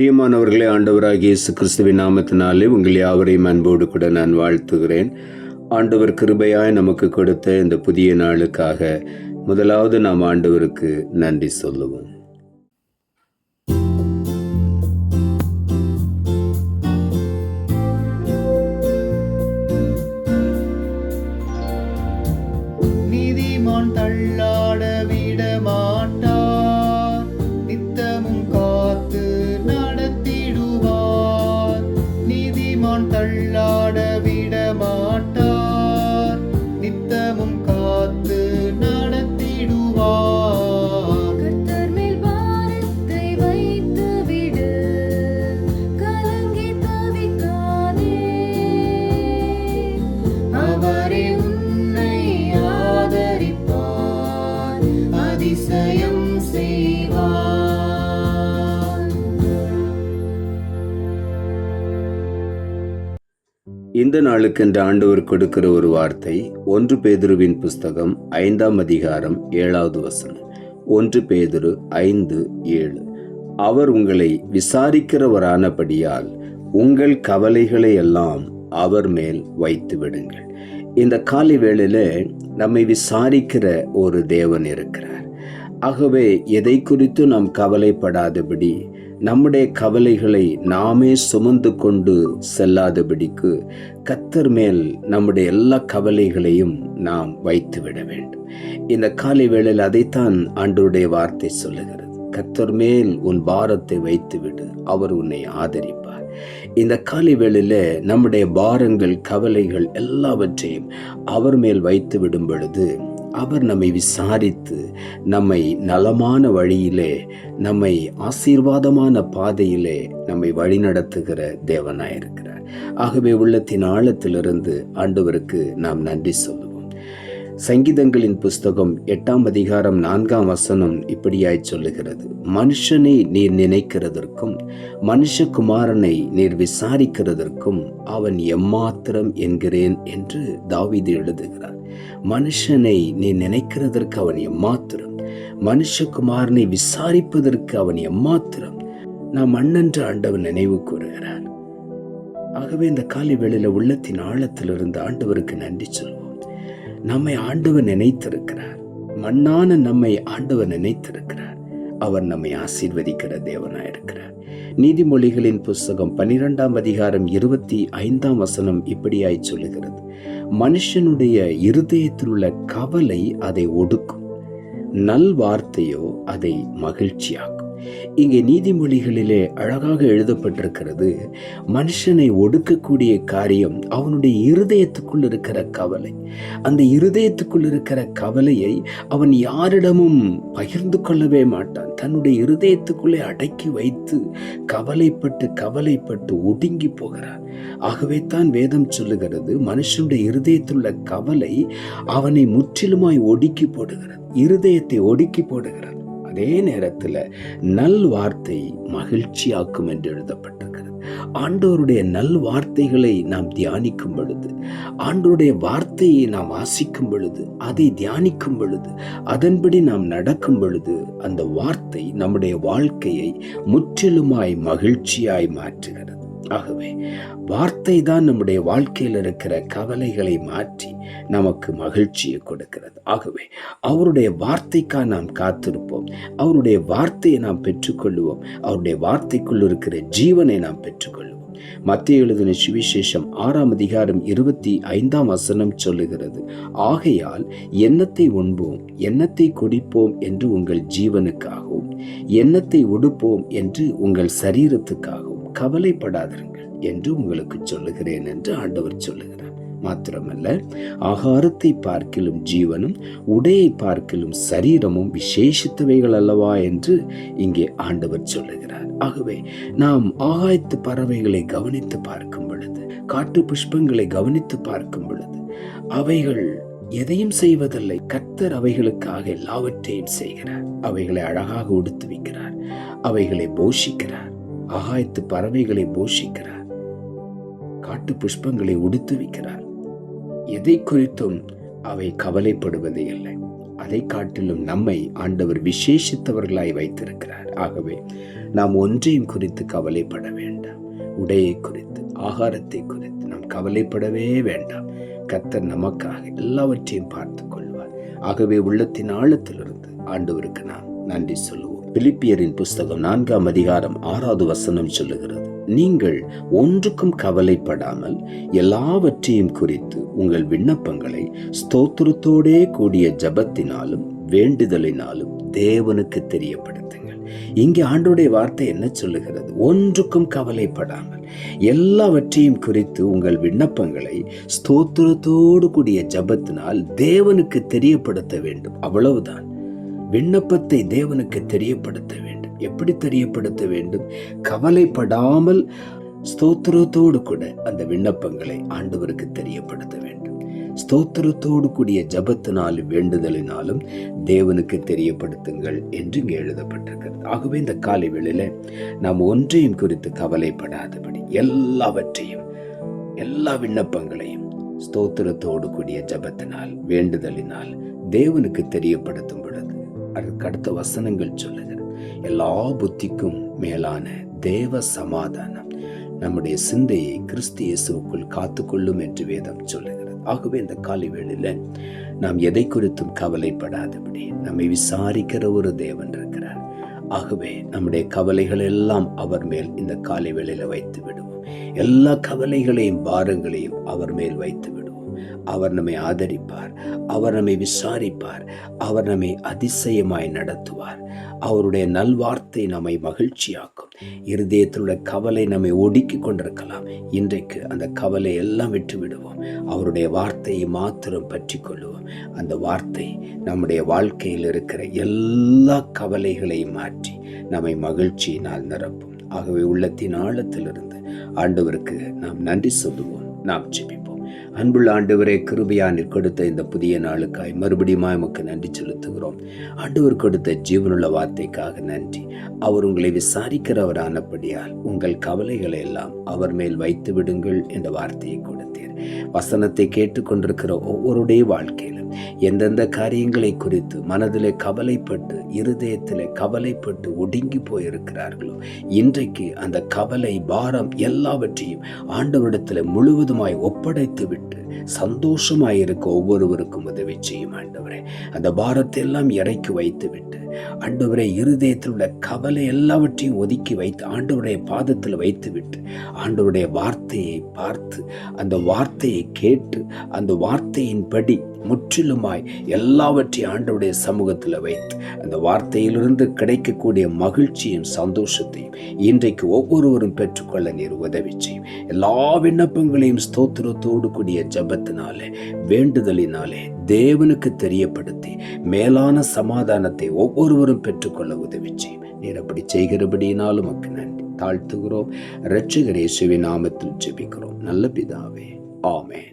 பிரியமானவர்களே, ஆண்டவராகிய இயேசு கிறிஸ்துவின் நாமத்தினாலே உங்கள் யாவரையும் அன்போடு கூட நான் வாழ்த்துகிறேன். ஆண்டவர் கிருபையாய் நமக்கு கொடுத்த இந்த புதிய நாளுக்காக முதலாவது நாம் ஆண்டவருக்கு நன்றி சொல்லுவோம். நீதிமான் தள்ளாட விட மாட்டார், நித்தமும் காத்து நடத்திடுவார். நீதிமான் தள்ளாட விட மாட்டார், நித்தமும் காத்து நடத்திடுவார். கர்த்தர் மேல் பாரத்தை வைத்து விடு, கலங்கி தவிக்காதே. அவரே உன்னை ஆதரிப்பார், அதிசயம் செய்வார். இந்த நாளுக்கென்று ஆண்டவர் கொடுக்கிற ஒரு வார்த்தை 1 பேதுருவின் புஸ்தகம் 5ஆம் அதிகாரம் 7வது வசனம். 1 பேதுரு 5:7. அவர் உங்களை விசாரிக்கிறவரானபடியால் உங்கள் கவலைகளை எல்லாம் அவர் மேல் வைத்து விடுங்கள். இந்த காலை வேளையில நம்மை விசாரிக்கிற ஒரு தேவன் இருக்கிறார். ஆகவே எதை குறித்து நாம் கவலைப்படாதபடி, நம்முடைய கவலைகளை நாமே சுமந்து கொண்டு செல்லாதபடிக்கு கர்த்தர் மேல் நம்முடைய எல்லா கவலைகளையும் நாம் வைத்து விட வேண்டும். இந்த காலை வேளையில் அதைத்தான் ஆண்டவருடைய வார்த்தை சொல்லுகிறது. கர்த்தர் மேல் உன் பாரத்தை வைத்து விடு, அவர் உன்னை ஆதரிப்பார். இந்த காலை வேளையில நம்முடைய பாரங்கள், கவலைகள் எல்லாவற்றையும் அவர் மேல் வைத்து விடும் பொழுது அவர் நம்மை விசாரித்து நம்மை நலமான வழியிலே, நம்மை ஆசீர்வாதமான பாதையிலே நம்மை வழிநடத்துகிற தேவனாயிருக்கிறார். ஆகவே உள்ளத்தின் ஆழத்திலிருந்து ஆண்டவருக்கு நாம் நன்றி சொல்லுவோம். சங்கீதங்களின் புஸ்தகம் 8ஆம் அதிகாரம் 4ஆம் வசனம் இப்படியாய் சொல்லுகிறது. மனுஷனை நீர் நினைக்கிறதற்கும் மனுஷகுமாரனை நீர் விசாரிக்கிறதற்கும் அவன் எம்மாத்திரம் என்கிறேன் என்று தாவீது எழுதுகிறார். மனுஷனை நீ நினைக்கிறதற்கு அவன் எம்மாத்திரம், மனுஷகுமாரனை விசாரிப்பதற்கு அவன் எம்மாத்திரம். நாம் அண்ணன்று ஆண்டவன் நினைவு கூறுகிறார். ஆகவே இந்த காலை வேளையில உள்ளத்தின் ஆழத்திலிருந்து ஆண்டவருக்கு நன்றி சொல்வோம். நம்மை ஆண்டவர் நினைத்திருக்கிறார். மண்ணான நம்மை ஆண்டவர் நினைத்திருக்கிறார். அவர் நம்மை ஆசீர்வதிக்கிற தேவனாயிருக்கிறார். நீதிமொழிகளின் புஸ்தகம் 12ஆம் அதிகாரம் 25ஆம் வசனம் இப்படியாய் சொல்லுகிறது. மனுஷனுடைய இருதயத்தில் உள்ள கவலை அதை ஒடுக்கும், நல் வார்த்தையோ அதை மகிழ்ச்சியாக்கும். இங்கே நீதிமொழிகளிலே அழகாக எழுதப்பட்டிருக்கிறது. மனுஷனை ஒடுக்கக்கூடிய காரியம் அவனுடைய இருதயத்துக்குள் இருக்கிற கவலை. அந்த இருதயத்துக்குள் இருக்கிற கவலையை அவன் யாரிடமும் பகிர்ந்து கொள்ளவே மாட்டான். தன்னுடைய இருதயத்துக்குள்ளே அடக்கி வைத்து கவலைப்பட்டு ஒடுங்கி போகிறான். ஆகவே தான் வேதம் சொல்லுகிறது, மனுஷனுடைய இருதயத்தில் உள்ள கவலை அவனை முற்றிலுமாய் ஒடுக்கி போடுகிறது, இருதயத்தை ஒடுக்கி போடுகிறது. அதே நேரத்தில் நல் வார்த்தை மகிழ்ச்சியாக்கும் என்று எழுதப்பட்டிருக்கிறது. ஆண்டவருடைய நல் வார்த்தைகளை நாம் தியானிக்கும் பொழுது, ஆண்டவருடைய வார்த்தையை நாம் வாசிக்கும் பொழுது, அதை தியானிக்கும் பொழுது, அதன்படி நாம் நடக்கும் பொழுது, அந்த வார்த்தை நம்முடைய வாழ்க்கையை முற்றிலுமாய் மகிழ்ச்சியாய் மாற்றுகிறது. ஆகவே வார்த்தை தான் நம்முடைய வாழ்க்கையில் இருக்கிற கவலைகளை மாற்றி நமக்கு மகிழ்ச்சியை கொடுக்கிறது. ஆகவே அவருடைய வார்த்தைக்காக நாம் காத்திருப்போம். அவருடைய வார்த்தையை நாம் பெற்றுக்கொள்வோம். அவருடைய வார்த்தைக்குள் இருக்கிற ஜீவனை நாம் பெற்றுக்கொள்வோம். மத்தேயு எழுதின சுவிசேஷம் 6ஆம் அதிகாரம் 25ஆம் வசனம் சொல்லுகிறது. ஆகையால் எண்ணத்தை உண்போம், எண்ணத்தை குடிப்போம் என்று உங்கள் ஜீவனுக்காகவும், எண்ணத்தை உடுப்போம் என்று உங்கள் சரீரத்துக்காகவும் கவலைப்படாதீர்கள் என்று உங்களுக்கு சொல்லுகிறேன் என்று ஆண்டவர் சொல்லுகிறார். மாத்திரமல்ல, ஆகாரத்தை பார்க்கிலும் ஜீவனும், உடையை பார்க்கிலும் சரீரமும் விசேஷித்தவைகள் அல்லவா என்று இங்கே ஆண்டவர் சொல்லுகிறார். ஆகவே நாம் ஆகாயத்து பறவைகளை கவனித்து பார்க்கும் பொழுது, காட்டு புஷ்பங்களை கவனித்து பார்க்கும் பொழுது, அவைகள் எதையும் செய்வதில்லை. கர்த்தர் அவைகளுக்காக எல்லாவற்றையும் செய்கிறார். அவைகளை அழகாக உடுத்து வைக்கிறார், அவைகளை போஷிக்கிறார். ஆகாயத்து பறவைகளை போஷிக்கிறார், காட்டு புஷ்பங்களை உடுத்து வைக்கிறார். எதை குறித்தும் அவை கவலைப்படுவதே இல்லை. அதை காட்டிலும் நம்மை ஆண்டவர் விசேஷித்தவர்களாய் வைத்திருக்கிறார். ஆகவே நாம் ஒன்றையும் குறித்து கவலைப்பட வேண்டாம். உடையை குறித்து, ஆகாரத்தை குறித்து நாம் கவலைப்படவே வேண்டாம். கர்த்தர் நமக்காக எல்லாவற்றையும் பார்த்து கொள்வார். ஆகவே உள்ளத்தின் ஆழத்திலிருந்து ஆண்டவருக்கு நாம் நன்றி சொல்லுவோம். பிலிப்பியரின் புஸ்தகம் 4ஆம் அதிகாரம் 6வது வசனம் சொல்லுகிறது, நீங்கள் ஒன்றுக்கும் கவலைப்படாமல் எல்லாவற்றையும் குறித்து உங்கள் விண்ணப்பங்களை ஸ்தோத்திரத்தோடே கூடிய ஜெபத்தினாலும் வேண்டுதலினாலும் தேவனுக்கு தெரியப்படுத்துங்கள். இங்கே ஆண்டவருடைய வார்த்தை என்ன சொல்லுகிறது? ஒன்றுக்கும் கவலைப்படாமல் எல்லாவற்றையும் குறித்து உங்கள் விண்ணப்பங்களை ஸ்தோத்திரத்தோடு கூடிய ஜெபத்தினால் தேவனுக்கு தெரியப்படுத்த வேண்டும். அவ்வளவுதான். விண்ணப்பத்தை தேவனுக்கு தெரியப்படுத்த வேண்டும். எப்படி தெரியப்படுத்த வேண்டும்? கவலைப்படாமல் ஸ்தோத்திரத்தோடு கூட அந்த விண்ணப்பங்களை ஆண்டவருக்கு தெரியப்படுத்த வேண்டும். ஸ்தோத்திரத்தோடு கூடிய ஜெபத்தினாலும் வேண்டுதலினாலும் தேவனுக்கு தெரியப்படுத்துங்கள் என்று இங்கே எழுதப்பட்டிருக்கிறது. ஆகவே இந்த காலை வேளையில நாம் ஒன்றையும் குறித்து கவலைப்படாதபடி எல்லாவற்றையும், எல்லா விண்ணப்பங்களையும் ஸ்தோத்திரத்தோடு கூடிய ஜெபத்தினால் வேண்டுதலினால் தேவனுக்கு தெரியப்படுத்தும் பொழுது அதற்கு அடுத்த வசனங்கள் சொல்லுகிறது, எல்லா புத்திக்கும் மேலான தேவ சமாதானம் நம்முடைய சிந்தையை கிறிஸ்து இயேசுவுக்குள் காத்துக்கொள்ளும் என்று வேதம் சொல்லுகிறது. ஆகவே இந்த காலை வேளையில நாம் எதை குறித்தும் கவலைப்படாதபடி நம்மை விசாரிக்கிற ஒரு தேவன் இருக்கிறார். ஆகவே நம்முடைய கவலைகள் எல்லாம் அவர் மேல் இந்த காலை வேளையில வைத்து விடுவோம். எல்லா கவலைகளையும் பாரங்களையும் அவர் மேல் வைத்து விடுவோம். அவர் நம்மை ஆதரிப்பார், அவர் நம்மை விசாரிப்பார், அவர் நம்மை அதிசயமாய் நடத்துவார். அவருடைய நல்வார்த்தை நம்மை மகிழ்ச்சியாக்கும். இருதயத்தில் உள்ள கவலை நம்மை ஒடுக்கி கொண்டிருக்கலாம். இன்றைக்கு அந்த கவலை எல்லாம் விட்டு விடுவோம். அவருடைய வார்த்தையை மாத்திரம் பற்றி கொள்ளுவோம். அந்த வார்த்தை நம்முடைய வாழ்க்கையில் இருக்கிற எல்லா கவலைகளையும் மாற்றி நம்மை மகிழ்ச்சியினால் நிரப்பும். ஆகவே உள்ளத்தின் ஆழத்திலிருந்து ஆண்டவருக்கு நாம் நன்றி சொல்லுவோம். நாம் ஜெபிப்போம். அன்புள்ள ஆண்டவரே, கிருபையா நீர் கொடுத்த இந்த புதிய நாளுக்காய் மறுபடியும் உமக்கு நன்றி செலுத்துகிறோம். ஆண்டவர் கொடுத்த ஜீவனுள்ள வார்த்தைக்காக நன்றி. அவர் உங்களை விசாரிக்கிறவரானபடியால் உங்கள் கவலைகளை எல்லாம் அவர் மேல் வைத்து விடுங்கள் என்ற வார்த்தையை கொடுத்தீர். வசனத்தை கேட்டுக்கொண்டிருக்கிற ஒவ்வொருடைய வாழ்க்கையிலும் எந்தெந்த காரியங்களை குறித்து மனதிலே கவலைப்பட்டு, இருதயத்திலே கவலைப்பட்டு ஒடுங்கி போயிருக்கிறார்களோ, இன்றைக்கு அந்த கவலை, பாரம் எல்லாவற்றையும் ஆண்டவரிடத்தில் முழுவதுமாய் ஒப்படைத்து விட்டு சந்தோஷமாயிருக்க ஒவ்வொருவருக்கும் உதவி செய்யும் ஆண்டவரே. அந்த பாரத்தை எல்லாம் இறக்கி வைத்து விட்டு ஆண்டவரே, இருதயத்தில் உள்ள கவலை எல்லாவற்றையும் ஒதுக்கி வைத்து ஆண்டவருடைய பாதத்தில் வைத்து விட்டு ஆண்டவருடைய வார்த்தையை பார்த்து, அந்த வார்த்தையை கேட்டு, அந்த வார்த்தையின்படி முற்றிலுமாய் எல்லாவற்றையும் ஆண்டவருடைய சமூகத்தில் வைத்து அந்த வார்த்தையிலிருந்து கிடைக்கக்கூடிய மகிழ்ச்சியும் சந்தோஷத்தையும் இன்றைக்கு ஒவ்வொருவரும் பெற்றுக்கொள்ள நீர் உதவி செய்யும். எல்லா விண்ணப்பங்களையும் ஸ்தோத்திரத்தோடு கூடிய ஜெபத்தினாலே வேண்டுதலினாலே தேவனுக்கு தெரியப்படுத்தி மேலான சமாதானத்தை ஒவ்வொருவரும் பெற்றுக்கொள்ள உதவி செய்யும். நீர் அப்படி செய்கிறபடியினாலும் உமக்கு நன்றி தாழ்த்துகிறோம். இரட்சகர் இயேசுவின் நாமத்தில் ஜெபிக்கிறோம் நல்ல பிதாவே, ஆமென்.